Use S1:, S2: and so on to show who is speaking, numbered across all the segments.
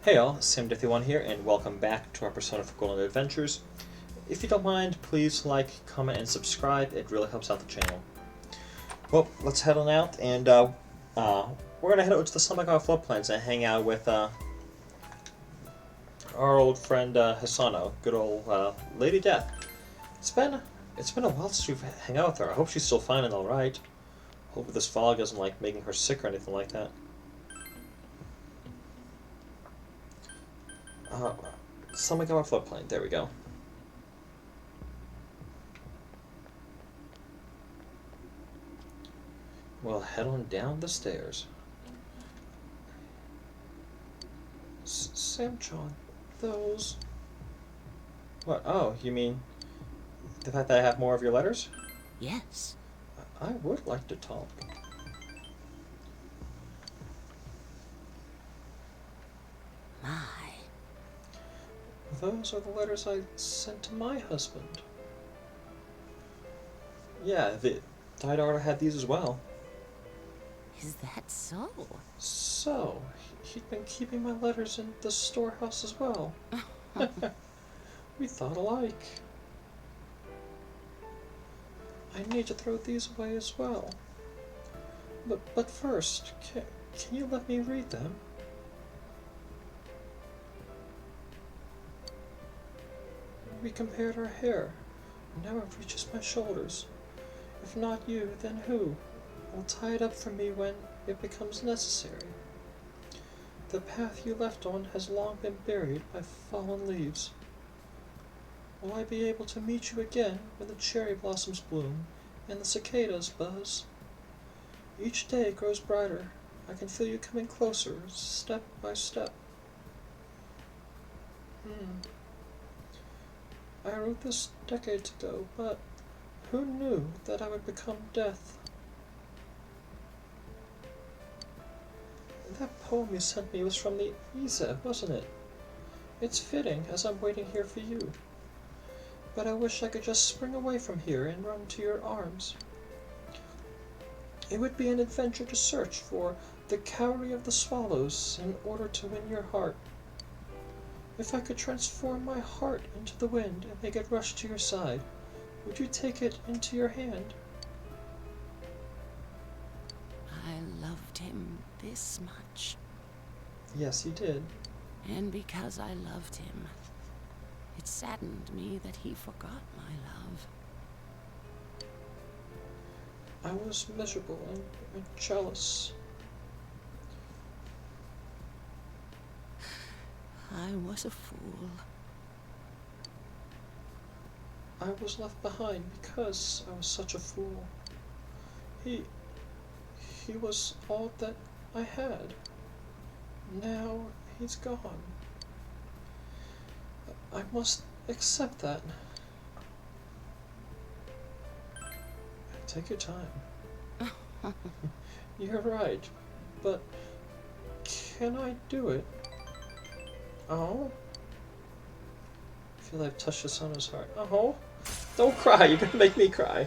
S1: Hey all, Sam51 here, and welcome back to our Persona 4 Golden Adventures. If you don't mind, please like, comment, and subscribe. It really helps out the channel. Well, let's head on out, and we're gonna head out to the Samagawa floodplains and hang out with our old friend Hisano, good old Lady Death. It's been a while since we've hung out with her. I hope she's still fine and all right. Hope this fog isn't like making her sick or anything like that. Samagawa floodplain. There we go. We'll head on down the stairs. Sam-chan, those... What? Oh, you mean the fact that I have more of your letters?
S2: Yes.
S1: I would like to talk.
S2: My.
S1: Those are the letters I sent to my husband. Yeah, the Daidarta had these as well.
S2: Is that so?
S1: So, he'd been keeping my letters in the storehouse as well. We thought alike. I need to throw these away as well. But first, can you let me read them? We compared our hair. Now it reaches my shoulders. If not you, then who? Will tie it up for me when it becomes necessary. The path you left on has long been buried by fallen leaves. Will I be able to meet you again when the cherry blossoms bloom and the cicadas buzz? Each day grows brighter. I can feel you coming closer, step by step. I wrote this decades ago, but who knew that I would become death? That poem you sent me was from the Ise, wasn't it? It's fitting, as I'm waiting here for you. But I wish I could just spring away from here and run to your arms. It would be an adventure to search for the cowrie of the swallows in order to win your heart. If I could transform my heart into the wind and make it rush to your side, would you take it into your hand?
S2: I loved him this much.
S1: Yes, you did.
S2: And because I loved him, it saddened me that he forgot my love.
S1: I was miserable and jealous.
S2: I was a fool.
S1: I was left behind because I was such a fool. He was all that I had. Now he's gone. I must accept that. Take your time. You're right, but can I do it? Oh? I feel I've touched Hisano's heart. Oh? Don't cry, you're gonna make me cry.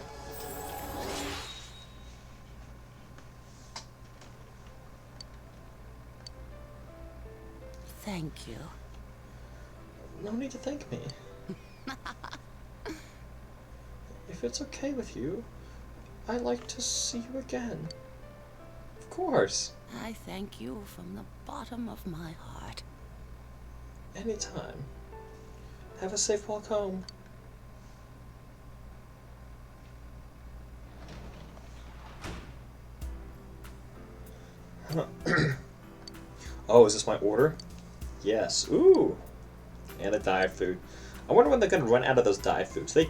S2: Thank you.
S1: No need to thank me. If it's okay with you, I'd like to see you again. Of course.
S2: I thank you from the bottom of my heart.
S1: Anytime. Have a safe walk home. Oh, is this my order? Yes. Ooh. And a diet food. I wonder when they're gonna run out of those diet foods. They've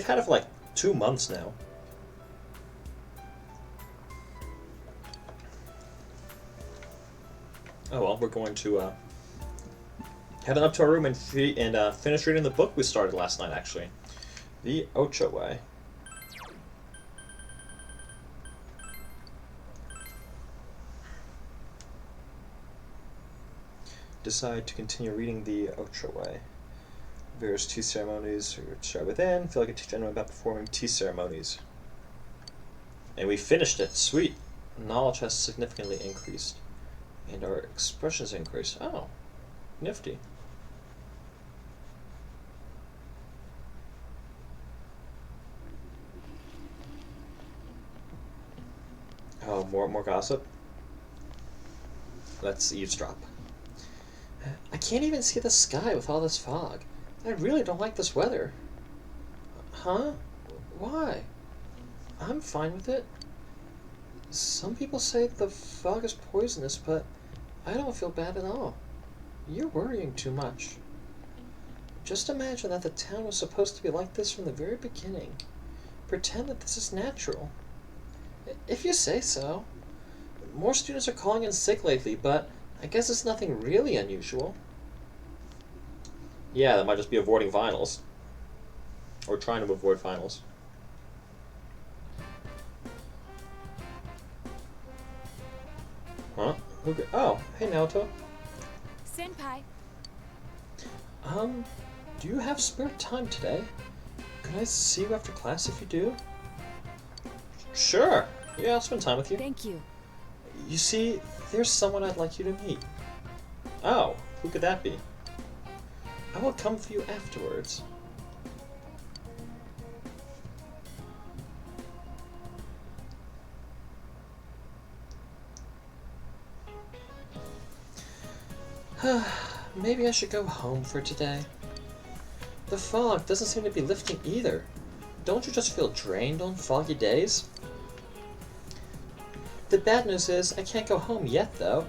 S1: had it for like 2 months now. Oh well, we're going to head on up to our room and finish reading the book we started last night, actually. The Ocho Way. Decide to continue reading the Ocho Way. Various tea ceremonies are described within. Feel like I teach anyone about performing tea ceremonies. And we finished it. Sweet. Knowledge has significantly increased. And our expressions increased. Oh. Nifty. Oh, more gossip? Let's eavesdrop. I can't even see the sky with all this fog. I really don't like this weather. Huh? Why? I'm fine with it. Some people say the fog is poisonous, but I don't feel bad at all. You're worrying too much. Just imagine that the town was supposed to be like this from the very beginning. Pretend that this is natural. If you say so. More students are calling in sick lately, but I guess it's nothing really unusual. Yeah, that might just be avoiding finals. Or trying to avoid finals. Huh? Okay. Oh, hey Naoto.
S3: Senpai.
S1: Do you have spare time today? Can I see you after class if you do? Sure. Yeah, I'll spend time with you.
S3: Thank you.
S1: You see, there's someone I'd like you to meet. Oh, who could that be? I will come for you afterwards. Maybe I should go home for today. The fog doesn't seem to be lifting either. Don't you just feel drained on foggy days? The bad news is I can't go home yet, though.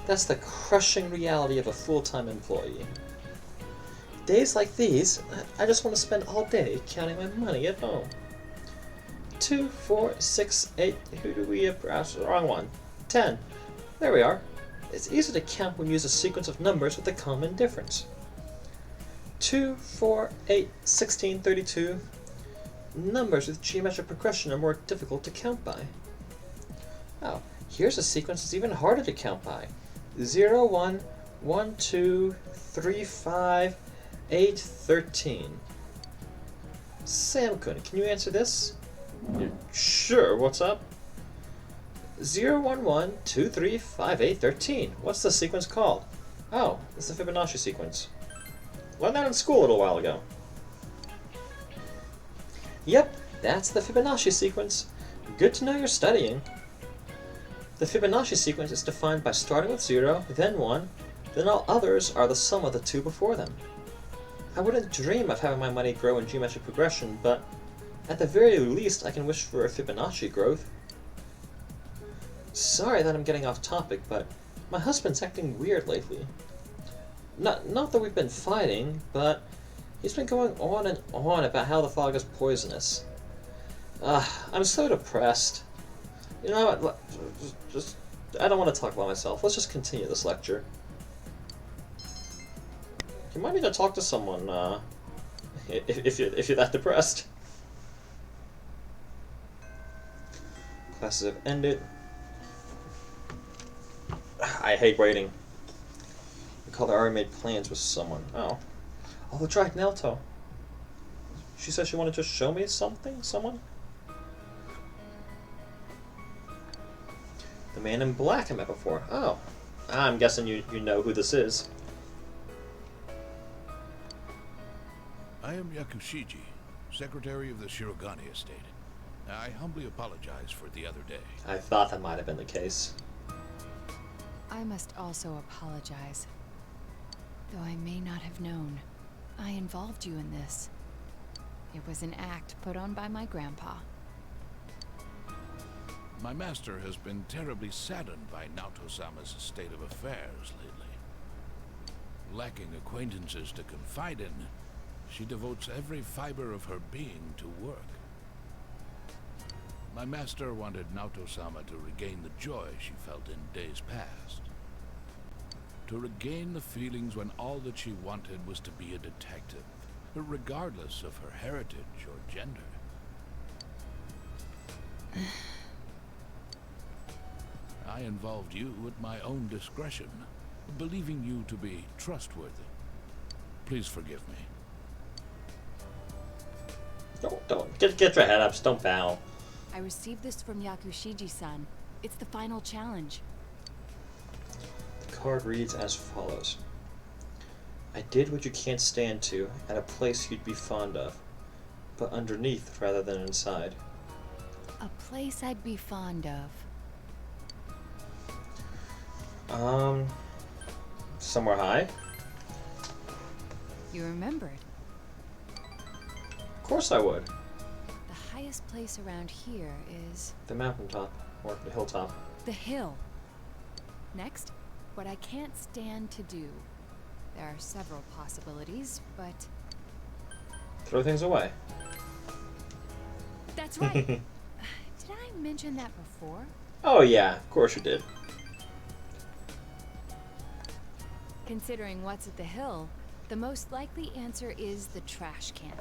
S1: That's the crushing reality of a full-time employee. Days like these, I just want to spend all day counting my money at home. 2, 4, 6, 8, who do we have? Wrong one. 10. There we are. It's easy to count when you use a sequence of numbers with a common difference. 2, 4, 8, 16, 32. Numbers with geometric progression are more difficult to count by. Oh, here's a sequence that's even harder to count by. 0, 1, 1, 2, 3, 5, 8, 13. Sam-kun, can you answer this? Sure, what's up? 0, 1, 1, 2, 3, 5, 8, 13. What's the sequence called? Oh, it's the Fibonacci sequence. Learned that in school a little while ago. Yep, that's the Fibonacci sequence. Good to know you're studying. The Fibonacci sequence is defined by starting with 0, then 1, then all others are the sum of the two before them. I wouldn't dream of having my money grow in geometric progression, but at the very least I can wish for a Fibonacci growth. Sorry that I'm getting off topic, but my husband's acting weird lately. Not that we've been fighting, but he's been going on and on about how the fog is poisonous. I'm so depressed. You know what, just I don't want to talk about myself. Let's just continue this lecture. You might need to talk to someone, if you're that depressed. Classes have ended. I hate waiting. Recall I already made plans with someone. Oh, that's right, Naoto. She said she wanted to show me something? Someone? The man in black I met before. Oh. I'm guessing you know who this is.
S4: I am Yakushiji, secretary of the Shirogane estate. I humbly apologize for the other day.
S1: I thought that might have been the case.
S3: I must also apologize. Though I may not have known, I involved you in this. It was an act put on by my grandpa.
S4: My master has been terribly saddened by Naoto-sama's state of affairs lately. Lacking acquaintances to confide in, she devotes every fiber of her being to work. My master wanted Naoto-sama to regain the joy she felt in days past. To regain the feelings when all that she wanted was to be a detective, regardless of her heritage or gender. I involved you at my own discretion, believing you to be trustworthy. Please forgive me.
S1: Don't get your head up. Just don't bow.
S3: I received this from Yakushiji-san. It's the final challenge.
S1: The card reads as follows. I did what you can't stand to, at a place you'd be fond of, but underneath rather than inside.
S3: A place I'd be fond of.
S1: Somewhere high?
S3: You remembered.
S1: Of course I would.
S3: The highest place around here is
S1: The mountaintop, or the hilltop.
S3: the hill. Next, what I can't stand to do. There are several possibilities, but
S1: Throw things away.
S3: that's right. Did I mention that before?
S1: Oh yeah, of course you did.
S3: Considering what's at the hill, the most likely answer is the trash can.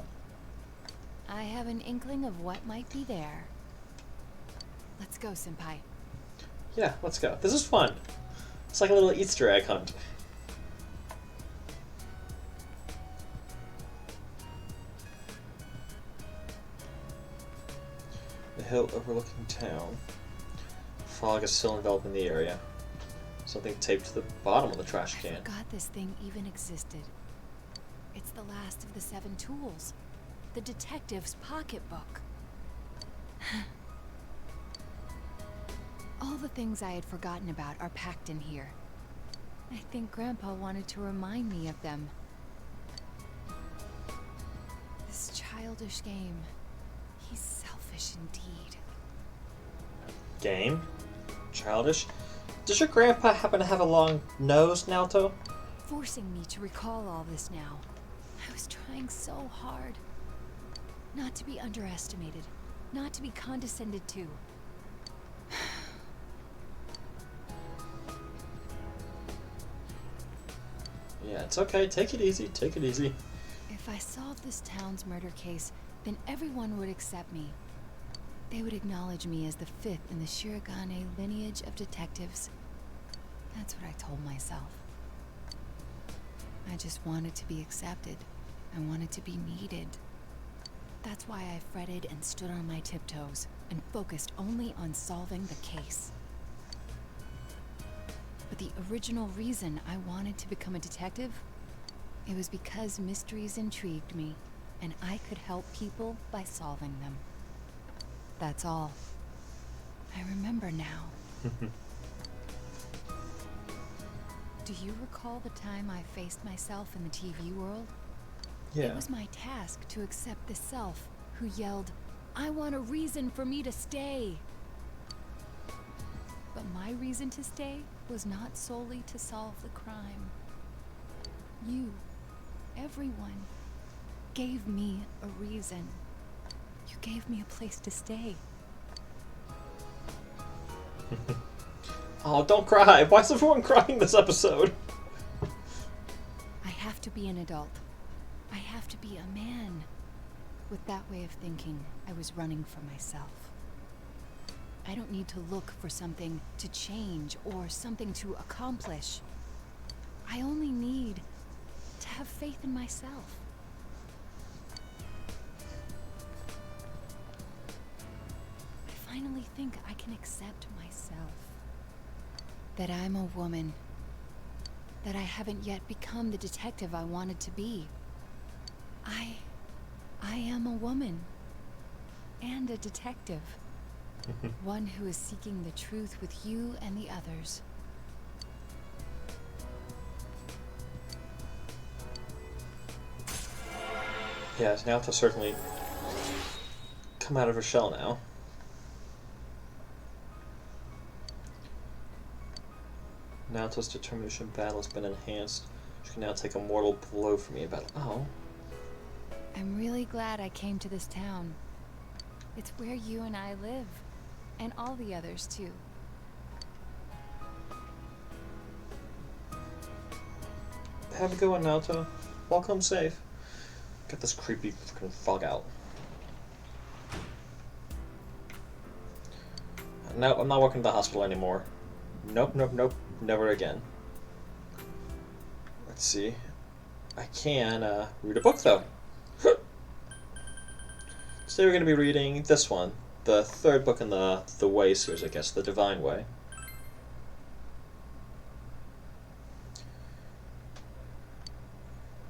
S3: I have an inkling of what might be there. Let's go, Senpai.
S1: Yeah, let's go. This is fun. It's like a little Easter egg hunt. The hill overlooking town. Fog is still enveloping the area. Something taped to the bottom of the trash
S3: I
S1: can.
S3: forgot this thing even existed. It's the last of the 7 tools. The detective's pocketbook. All the things I had forgotten about are packed in here. I think Grandpa wanted to remind me of them. This childish game. He's selfish indeed.
S1: Game? Childish? Does your grandpa happen to have a long nose, Naoto?
S3: Forcing me to recall all this now. I was trying so hard. Not to be underestimated. Not to be condescended to.
S1: Yeah, it's okay. Take it easy. Take it easy.
S3: If I solved this town's murder case, then everyone would accept me. They would acknowledge me as the 5th in the Shirogane lineage of detectives. That's what I told myself. I just wanted to be accepted. I wanted to be needed. That's why I fretted and stood on my tiptoes and focused only on solving the case. But the original reason I wanted to become a detective, it was because mysteries intrigued me, and I could help people by solving them. That's all. I remember now. Do you recall the time I faced myself in the TV world?
S1: Yeah.
S3: It was my task to accept the self who yelled, "I want a reason for me to stay." But my reason to stay was not solely to solve the crime. You, everyone, gave me a reason. You gave me a place to stay.
S1: Oh, don't cry. Why is everyone crying this episode?
S3: I have to be an adult. I have to be a man. With that way of thinking, I was running from myself. I don't need to look for something to change or something to accomplish. I only need to have faith in myself. I finally think I can accept myself. That I'm a woman. That I haven't yet become the detective I wanted to be. I am a woman. And a detective. One who is seeking the truth with you and the others.
S1: Yes, Naoto certainly come out of her shell now. Naoto's determination battle has been enhanced. She can now take a mortal blow for me in battle. Oh.
S3: I'm really glad I came to this town. It's where you and I live. And all the others, too.
S1: Have a good one, Naoto. Welcome safe. Get this creepy freaking fog out. No, I'm not working at the hospital anymore. Nope, nope, nope. Never again. Let's see. I can read a book, though. Today we're going to be reading this one. The 3rd book in the Way series, I guess. The Divine Way.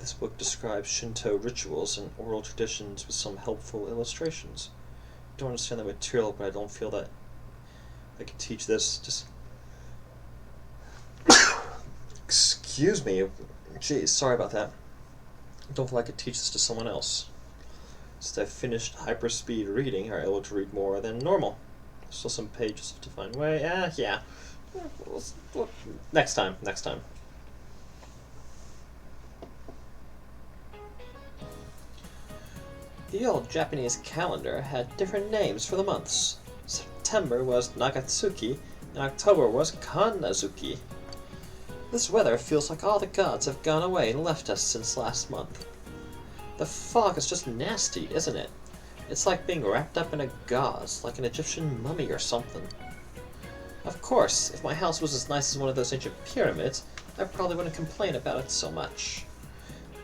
S1: This book describes Shinto rituals and oral traditions with some helpful illustrations. I don't understand the material, but I don't feel that I can teach this. Just excuse me. Jeez, sorry about that. I don't feel I could teach this to someone else. Since I've finished hyperspeed reading, are able to read more than normal. Still some pages to find way. Yeah. Next time. The old Japanese calendar had different names for the months. September was Nagatsuki, and October was Kanazuki. This weather feels like all the gods have gone away and left us since last month. The fog is just nasty, isn't it? It's like being wrapped up in a gauze, like an Egyptian mummy or something. Of course, if my house was as nice as one of those ancient pyramids, I probably wouldn't complain about it so much.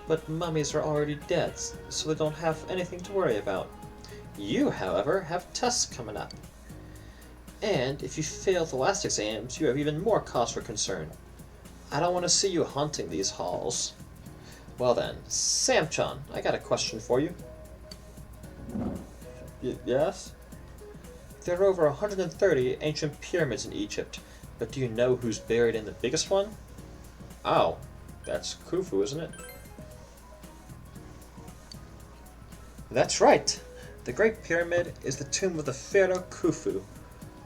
S1: But mummies are already dead, so they don't have anything to worry about. You, however, have tests coming up. And if you fail the last exams, you have even more cause for concern. I don't want to see you haunting these halls. Well then, Sam-chan, I got a question for you. Yes? There are over 130 ancient pyramids in Egypt, but do you know who's buried in the biggest one? Oh, that's Khufu, isn't it? That's right! The Great Pyramid is the tomb of the Pharaoh Khufu,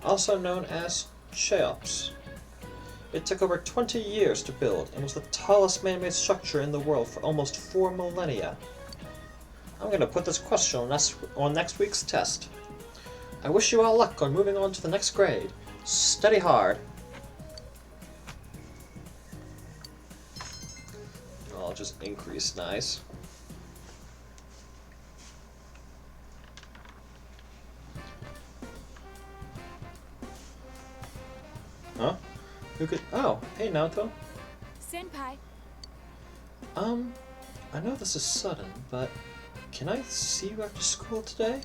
S1: also known as Cheops. It took over 20 years to build and was the tallest man-made structure in the world for almost 4 millennia. I'm going to put this question on next week's test. I wish you all luck on moving on to the next grade. Study hard. I'll just increase, nice. Huh? Who could... Oh, hey Naoto.
S3: Senpai.
S1: I know this is sudden, but can I see you after school today?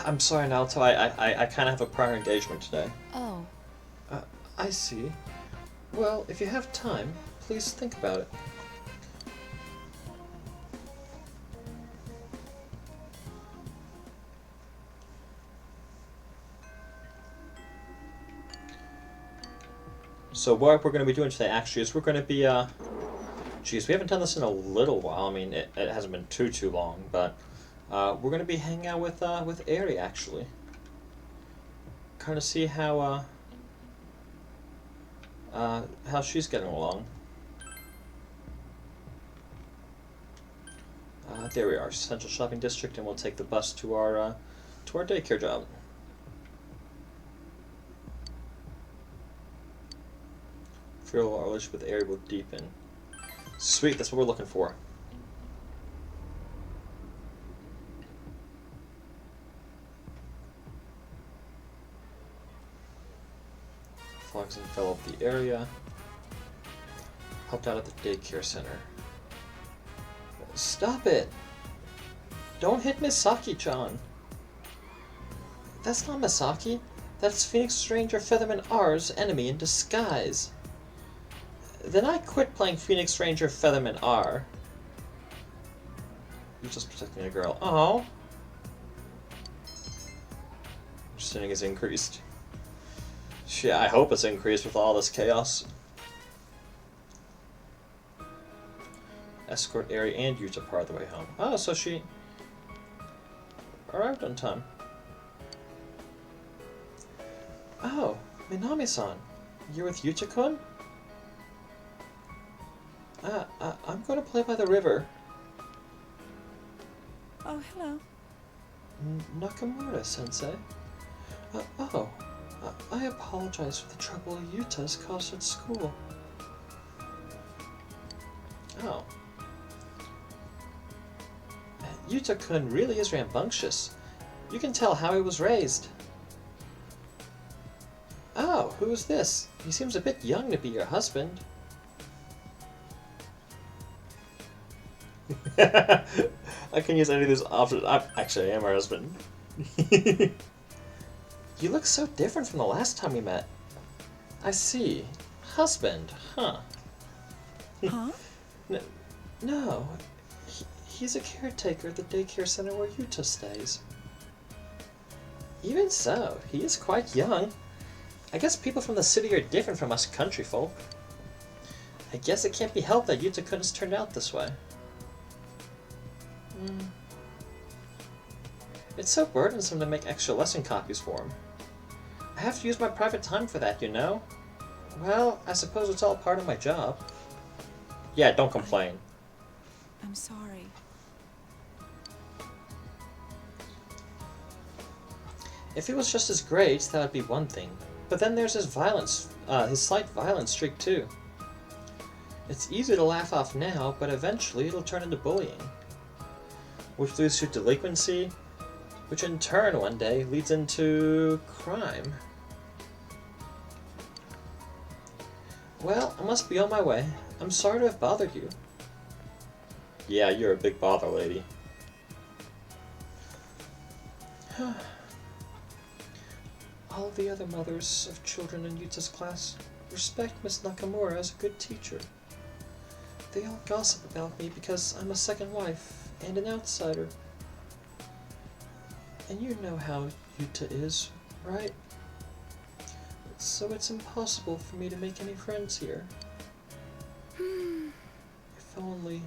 S1: I'm sorry, Naoto, I kind of have a prior engagement today.
S3: Oh.
S1: I see. Well, if you have time, please think about it. So what we're going to be doing today, actually, is we're going to be, geez, we haven't done this in a little while. I mean, it hasn't been too long, but we're going to be hanging out with Eri, actually. Kind of see how she's getting along. There we are, Central Shopping District, and we'll take the bus to our daycare job. Feel our relationship with Eri will deepen. Sweet, that's what we're looking for. Fogs enveloped the area. Helped out at the daycare center. Stop it! Don't hit Misaki-chan! That's not Misaki. That's Phoenix Ranger Featherman R's enemy in disguise. Then I quit playing Phoenix Ranger Featherman R. You're just protecting a girl. Oh. Understanding is increased. Yeah, I hope it's increased with all this chaos. Escort Eri and Yuta part of the way home. Oh, so she arrived on time. Oh, Minami-san. You're with Yuta-kun? I'm going to play by the river.
S2: Oh, hello.
S1: Nakamura-sensei. I apologize for the trouble Yuta's caused at school. Oh. Yuta-kun really is rambunctious. You can tell how he was raised. Oh, who is this? He seems a bit young to be your husband. I can use any of these options. Actually, I am her husband. You look so different from the last time we met. I see. Husband, huh?
S2: Huh?
S1: No. He's a caretaker at the daycare center where Yuta stays. Even so, he is quite young. I guess people from the city are different from us country folk. I guess it can't be helped that Yuta couldn't turn out this way. It's so burdensome to make extra lesson copies for him. I have to use my private time for that, you know? Well, I suppose it's all part of my job. Yeah, don't complain.
S5: I'm sorry.
S1: If he was just as great, that would be one thing. But then there's his violence, his slight violence streak too. It's easy to laugh off now, but eventually it'll turn into bullying. Which leads to delinquency, which in turn one day leads into crime. Well, I must be on my way. I'm sorry to have bothered you. Yeah, you're a big bother, lady. All the other mothers of children in Yuta's class respect Miss Nakamura as a good teacher. They all gossip about me because I'm a second wife and an outsider. And you know how Yuta is, right? So it's impossible for me to make any friends here. If only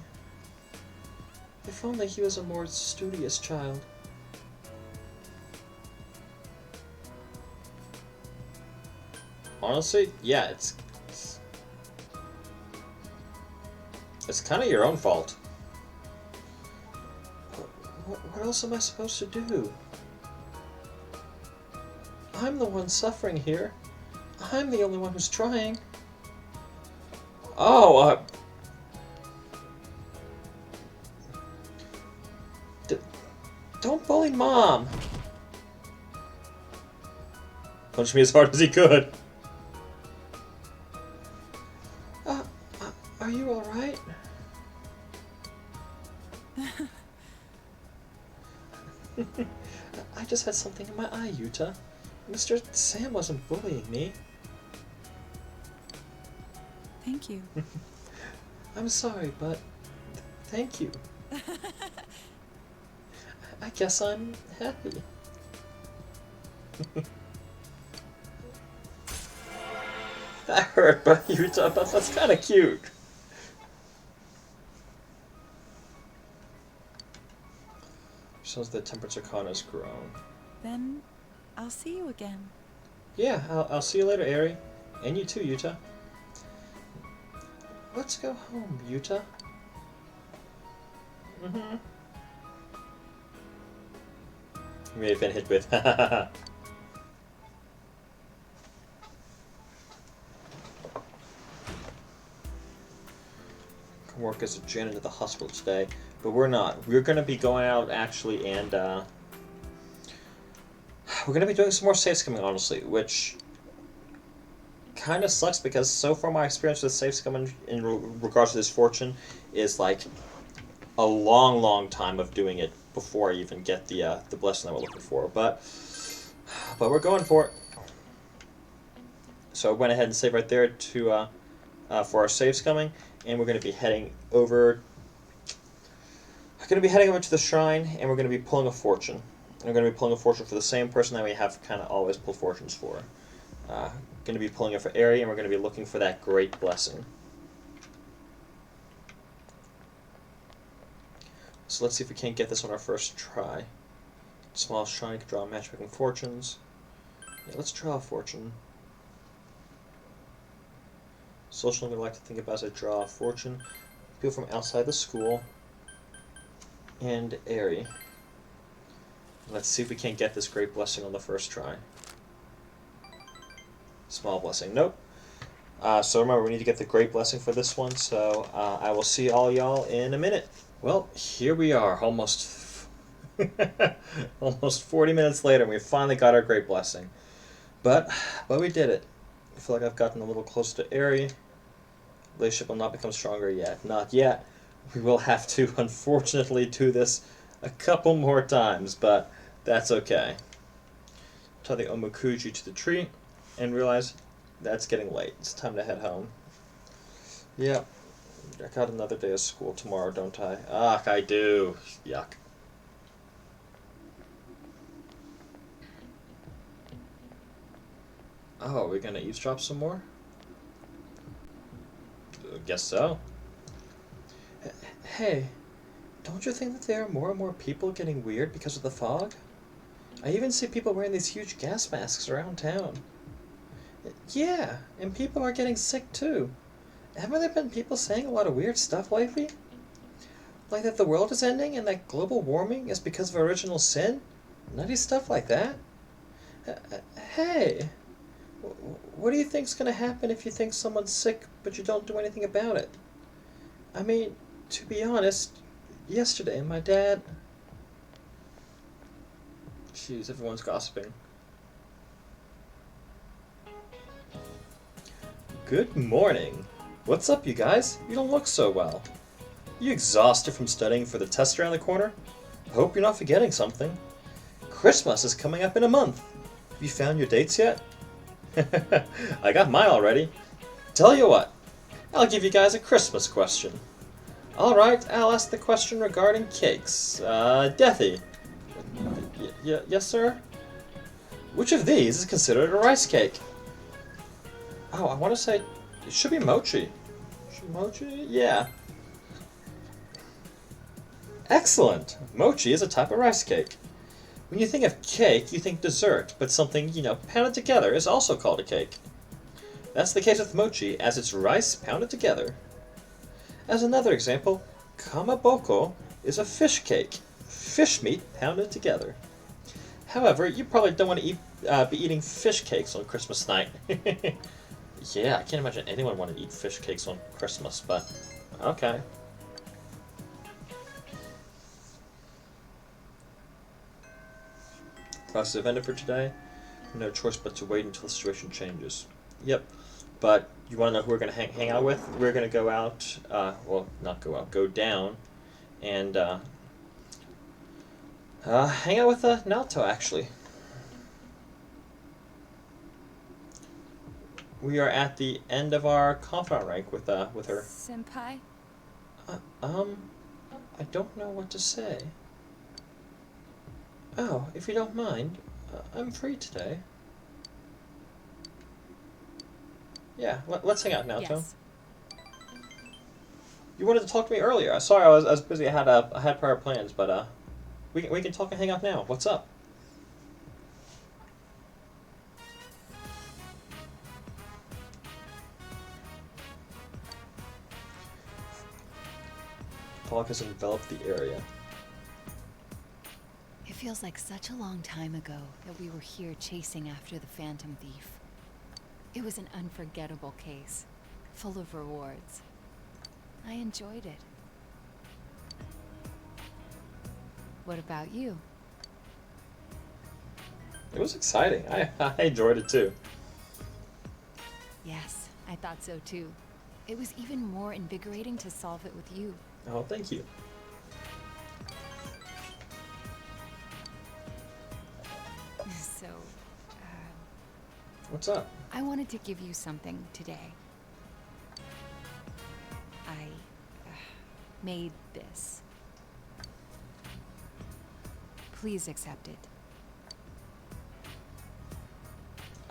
S1: he was a more studious child. Honestly, yeah, it's kind of your own fault. What else am I supposed to do? I'm the one suffering here. I'm the only one who's trying. Oh, don't bully Mom! Punched me as hard as he could. Are you alright? I just had something in my eye, Yuta. Mr. Sam wasn't bullying me.
S5: Thank you.
S1: I'm sorry, but thank you. I guess I'm happy. That hurt, but Yuta, but that's kind of cute. Shows the temperature con has grown.
S5: Then I'll see you again.
S1: Yeah, I'll see you later, Eri. And you too, Yuta. Let's go home, Yuta. You may have been hit with. Can work as a janitor at the hospital today, but we're not. We're going to be going out, actually, and we're going to be doing some more safe skimming, honestly, which kind of sucks because so far my experience with safe skimming in regards to this fortune is like a long time of doing it before I even get the blessing that we're looking for, but we're going for it. So I went ahead and saved right there to for our save skimming, and we're going to be heading over. We're going to be heading over to the shrine, and we're going to be pulling a fortune. And we're going to be pulling a fortune for the same person that we have kind of always pulled fortunes for. Going to be pulling it for Eri, and we're going to be looking for that great blessing. So let's see if we can't get this on our first try. Small shrine can draw matchmaking fortunes. Yeah, let's draw a fortune. Socially, we like to think about as a draw a fortune. People from outside the school. And Eri. Let's see if we can't get this great blessing on the first try. Small blessing. Nope. So remember, we need to get the great blessing for this one, so I will see all y'all in a minute. Well, here we are, almost 40 minutes later, and we finally got our great blessing. But we did it. I feel like I've gotten a little closer to Eri. Relationship will not become stronger yet. Not yet. We will have to, unfortunately, do this a couple more times, but that's okay. Tie the Omokuji to the tree, and realize that's getting late. It's time to head home. Yep. I got another day of school tomorrow, don't I? Ah, I do. Yuck. Oh, are we gonna eavesdrop some more? Guess so. Hey, don't you think that there are more and more people getting weird because of the fog? I even see people wearing these huge gas masks around town. Yeah, and people are getting sick too. Haven't there been people saying a lot of weird stuff lately? Like that the world is ending and that global warming is because of original sin? Nutty stuff like that? Hey, what do you think's gonna happen if you think someone's sick but you don't do anything about it? I mean, to be honest, yesterday my dad... Jeez, everyone's gossiping. Good morning. What's up, you guys? You don't look so well. You exhausted from studying for the test around the corner? I hope you're not forgetting something. Christmas is coming up in a month. Have you found your dates yet? I got mine already. Tell you what, I'll give you guys a Christmas question. Alright, I'll ask the question regarding cakes. Deathy. Yes, sir? Which of these is considered a rice cake? Oh, I want to say it should be mochi. Mochi? Yeah. Excellent! Mochi is a type of rice cake. When you think of cake, you think dessert, but something, pounded together is also called a cake. That's the case with mochi, as it's rice pounded together. As another example, kamaboko is a fish cake. Fish meat pounded together. However, you probably don't want to be eating fish cakes on Christmas night. Yeah, I can't imagine anyone want to eat fish cakes on Christmas, but okay. Classes have ended for today. No choice but to wait until the situation changes. Yep. But you want to know who we're going to hang out with? We're going to go out, well, not go out, go down, and hang out with Naoto, actually. We are at the end of our confidant rank with her.
S3: Senpai?
S1: I don't know what to say. Oh, if you don't mind, I'm free today. Yeah, let's hang out now, Tom.
S3: Yes.
S1: You wanted to talk to me earlier. Sorry, I was busy. I had prior plans, but we can talk and hang out now. What's up? Fog has enveloped the area.
S3: It feels like such a long time ago that we were here chasing after the Phantom Thief. It was an unforgettable case, full of rewards. I enjoyed it. What about you?
S1: It was exciting. I enjoyed it too.
S3: Yes, I thought so too. It was even more invigorating to solve it with you.
S1: Oh, thank you.
S3: So,
S1: What's up?
S3: I wanted to give you something today. I made this. Please accept it.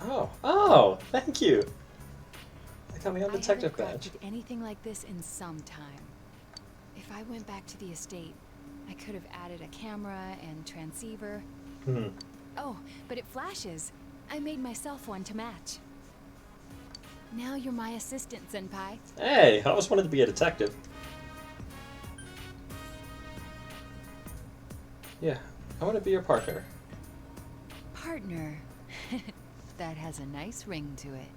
S1: Oh, thank you. They got me a
S3: I
S1: detective
S3: haven't
S1: badge.
S3: crafted anything like this in some time. If I went back to the estate, I could have added a camera and transceiver. Oh, but it flashes. I made myself one to match. Now you're my assistant, Senpai.
S1: Hey, I always wanted to be a detective. Yeah, I want to be your partner.
S3: Partner. That has a nice ring to it.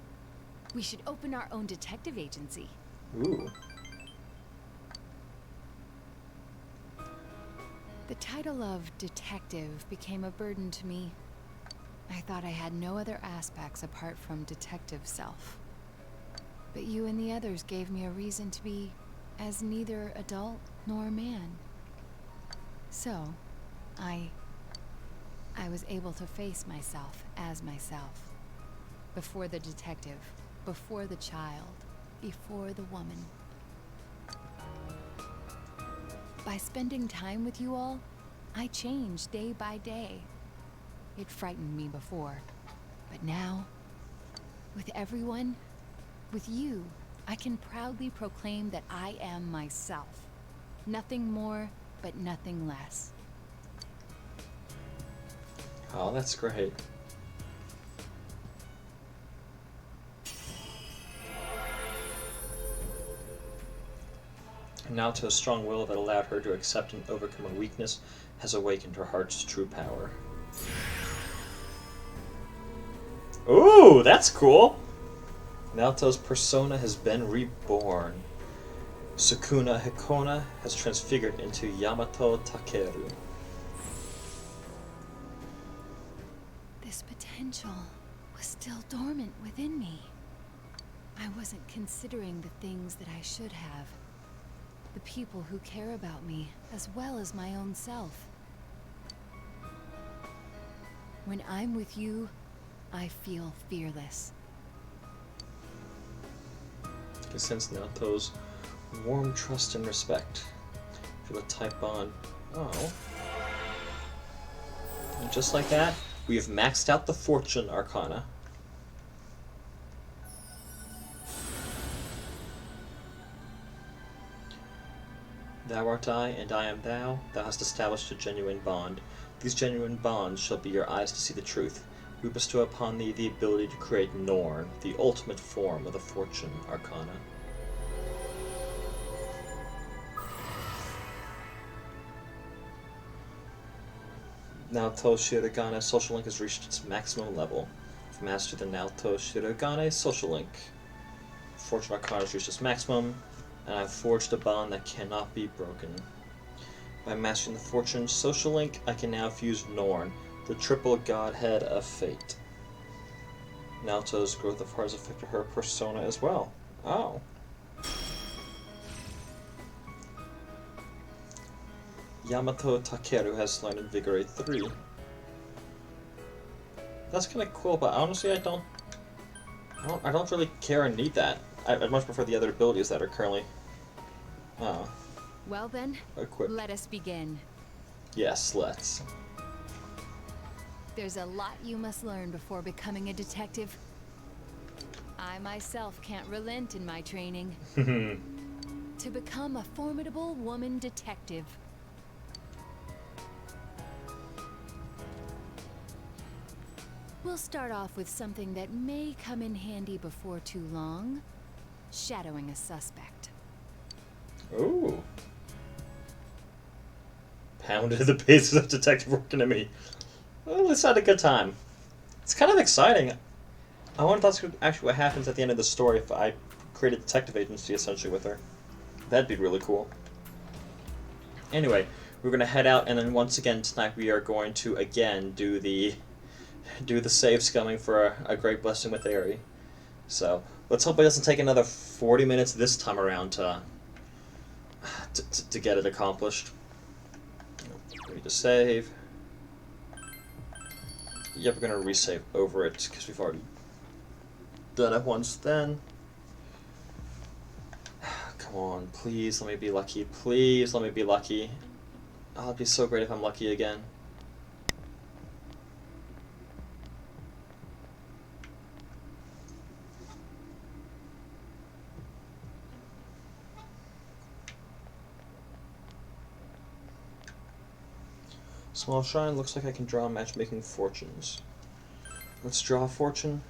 S3: We should open our own detective agency.
S1: Ooh.
S3: The title of detective became a burden to me. I thought I had no other aspects apart from detective self. But you and the others gave me a reason to be as neither adult nor man. So, I was able to face myself as myself. Before the detective, before the child, before the woman. By spending time with you all, I change day by day. It frightened me before, but now, with everyone, with you, I can proudly proclaim that I am myself. Nothing more, but nothing less.
S1: Oh, that's great. Naoto's strong will that allowed her to accept and overcome her weakness has awakened her heart's true power. Ooh, that's cool! Naoto's persona has been reborn. Sukuna Hikona has transfigured into Yamato Takeru.
S3: This potential was still dormant within me. I wasn't considering the things that I should have. The people who care about me, as well as my own self. When I'm with you, I feel fearless.
S1: You sense Naoto's warm trust and respect. Feel a tight bond. Oh. And just like that, we have maxed out the Fortune Arcana. Thou art I, and I am thou. Thou hast established a genuine bond. These genuine bonds shall be your eyes to see the truth. We bestow upon thee the ability to create Norn, the ultimate form of the Fortune Arcana. Naoto Shirogane Social Link has reached its maximum level. I've mastered the Naoto Shirogane Social Link. Fortune Arcana has reached its maximum, and I've forged a bond that cannot be broken. By mastering the Fortune Social Link, I can now fuse Norn, the triple godhead of fate. Naoto's growth of heart has affected her persona as well. Oh. Yamato Takeru has learned Invigorate 3. That's kind of cool, but honestly I don't really care or need that. I'd much prefer the other abilities that are currently
S3: Well then,
S1: equipped.
S3: let us begin.
S1: Yes, let's.
S3: There's a lot you must learn before becoming a detective. I myself can't relent in my training. To become a formidable woman detective. We'll start off with something that may come in handy before too long. Shadowing a suspect.
S1: Ooh. Pounded the basis of detective work into me. Well, let's had a good time. It's kind of exciting. I wonder if that's actually what happens at the end of the story if I create a detective agency essentially with her. That'd be really cool. Anyway, we're gonna head out, and then once again tonight we are going to again do the save scumming for a great blessing with Aerie. So let's hope it doesn't take another 40 minutes this time around to get it accomplished. Ready to save. Yep, we're gonna resave over it because we've already done it once then. Come on, please let me be lucky. Please let me be lucky. Oh, it'd be so great if I'm lucky again. Small shrine, looks like I can draw matchmaking fortunes. Let's draw a fortune.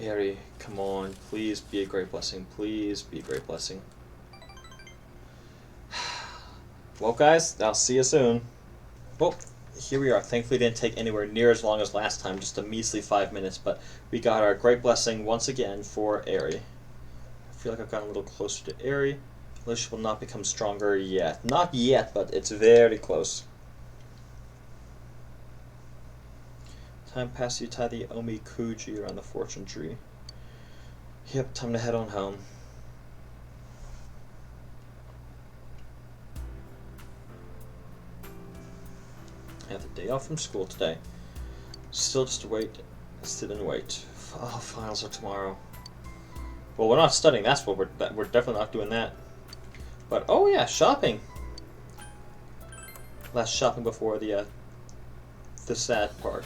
S1: Aerie, come on, please be a great blessing. Please be a great blessing. Well, guys, I'll see you soon. Well, here we are. Thankfully, it didn't take anywhere near as long as last time, just a measly 5 minutes, but we got our great blessing once again for Aerie. I feel like I've gotten a little closer to Aerie. Relationship will not become stronger yet. Not yet, but it's very close. Time passes, you tie the omikuji around the fortune tree. Yep, time to head on home. I have the day off from school today. Still just Sit and wait. Oh, finals are tomorrow. Well, we're not studying. That's what we're definitely not doing that. But oh yeah, shopping. Last shopping before the sad part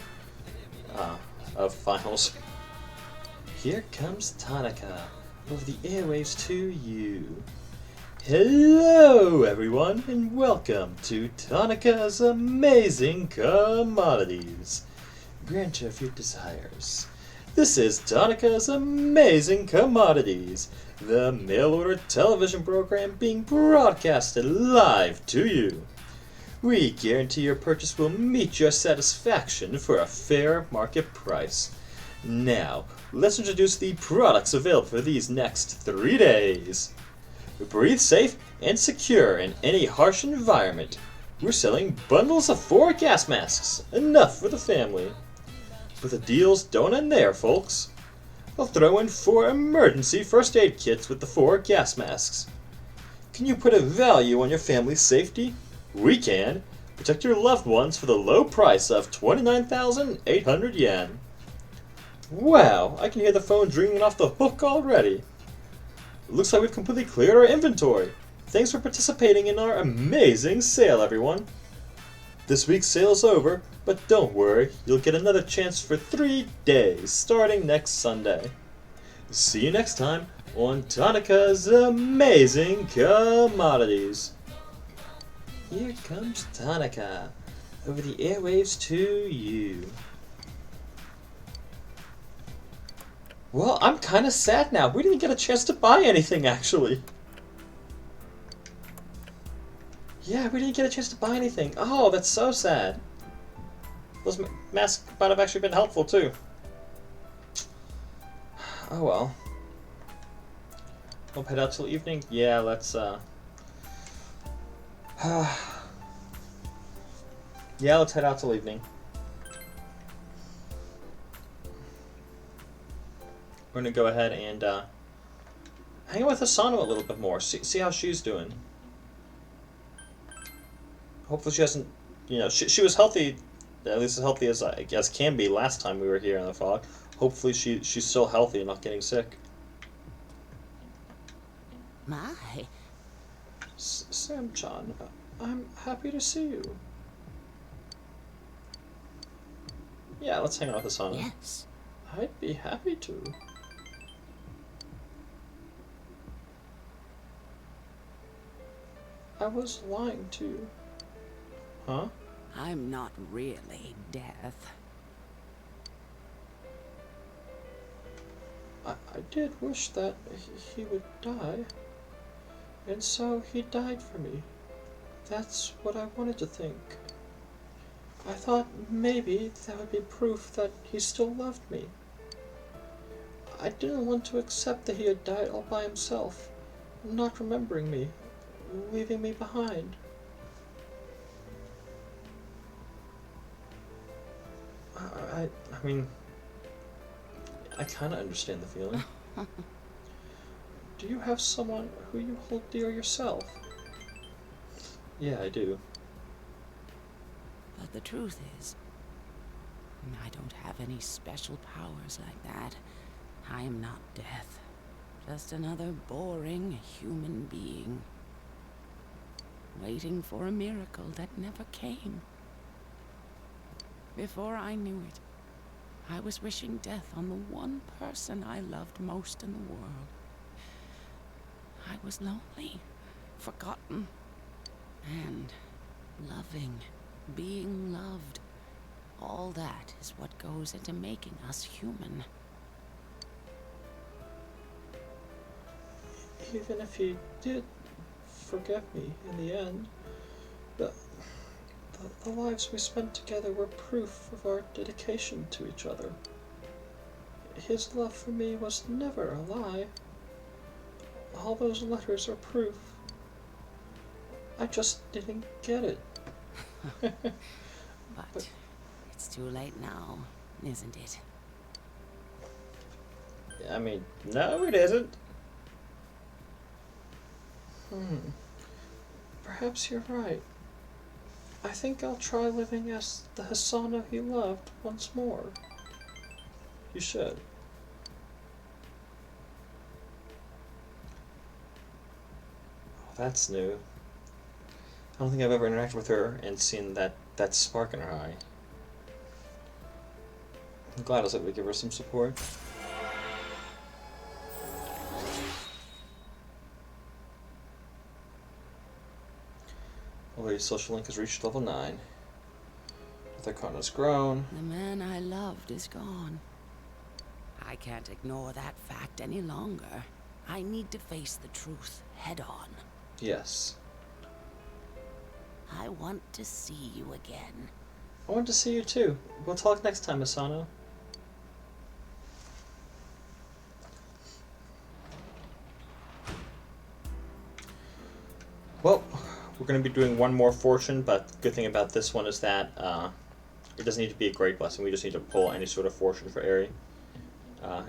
S1: of finals. Here comes Tanaka over the airwaves to you. Hello, everyone, and welcome to Tanaka's Amazing Commodities. Grant of your desires. This is Tanaka's Amazing Commodities, the mail-order television program being broadcasted live to you. We guarantee your purchase will meet your satisfaction for a fair market price. Now, let's introduce the products available for these next 3 days. Breathe safe and secure in any harsh environment. We're selling bundles of 4 gas masks, enough for the family. But the deals don't end there, folks. I'll throw in 4 emergency first aid kits with the 4 gas masks. Can you put a value on your family's safety? We can. Protect your loved ones for the low price of 29,800 yen. Wow, I can hear the phone ringing off the hook already. It looks like we've completely cleared our inventory. Thanks for participating in our amazing sale, everyone. This week's sale's over, but don't worry, you'll get another chance for 3 days, starting next Sunday. See you next time on Tanaka's Amazing Commodities. Here comes Tanaka, over the airwaves to you. Well, I'm kind of sad now. We didn't get a chance to buy anything, actually. Yeah, we didn't get a chance to buy anything. Oh, that's so sad. Those masks might have actually been helpful, too. Oh, well. We'll head out till evening? Yeah, let's, yeah, let's head out till evening. We're gonna go ahead and hang out with Asano a little bit more. See how she's doing. Hopefully she hasn't, she was healthy, at least as healthy as can be last time we were here in the fog. Hopefully she's still healthy and not getting sick.
S2: My.
S1: Sam-chan, I'm happy to see you. Yeah, let's hang out with Asano.
S2: Yes.
S1: I'd be happy to. I was lying to you. Huh?
S2: I'm not really death.
S1: I did wish that he would die. And so he died for me. That's what I wanted to think. I thought maybe that would be proof that he still loved me. I didn't want to accept that he had died all by himself, not remembering me, leaving me behind. I mean, I kind of understand the feeling. Do you have someone who you hold dear yourself? Yeah, I do.
S2: But the truth is, I don't have any special powers like that. I am not death. Just another boring human being. Waiting for a miracle that never came. Before I knew it, I was wishing death on the one person I loved most in the world. I was lonely, forgotten, and loving, being loved. All that is what goes into making us human.
S1: Even if he did forget me in the end, the lives we spent together were proof of our dedication to each other. His love for me was never a lie. All those letters are proof. I just didn't get it.
S2: But it's too late now, isn't it?
S1: I mean, no, it isn't. Perhaps you're right. I think I'll try living as the Hisano he loved once more. You should. Oh, that's new. I don't think I've ever interacted with her and seen that spark in her eye. I'm glad I was able to give her some support. Already social link has reached level 9. The con has grown.
S2: The man I loved is gone. I can't ignore that fact any longer. I need to face the truth head on.
S1: Yes.
S2: I want to see you again.
S1: I want to see you too. We'll talk next time, Asano. Well, we're going to be doing one more fortune, but the good thing about this one is that it doesn't need to be a great blessing. We just need to pull any sort of fortune for Eri.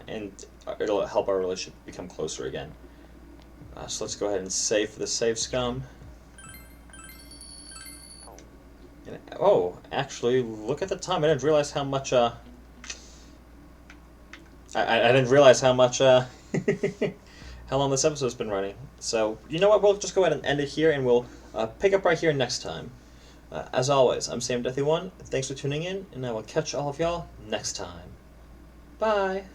S1: And it'll help our relationship become closer again. So let's go ahead and save for the save scum. And, oh, actually, look at the time. I didn't realize how much, I didn't realize how much, how long this episode's been running. So, you know what? We'll just go ahead and end it here, and we'll pick up right here next time. As always, I'm Sam Deathy1. Thanks for tuning in, and I will catch all of y'all next time. Bye!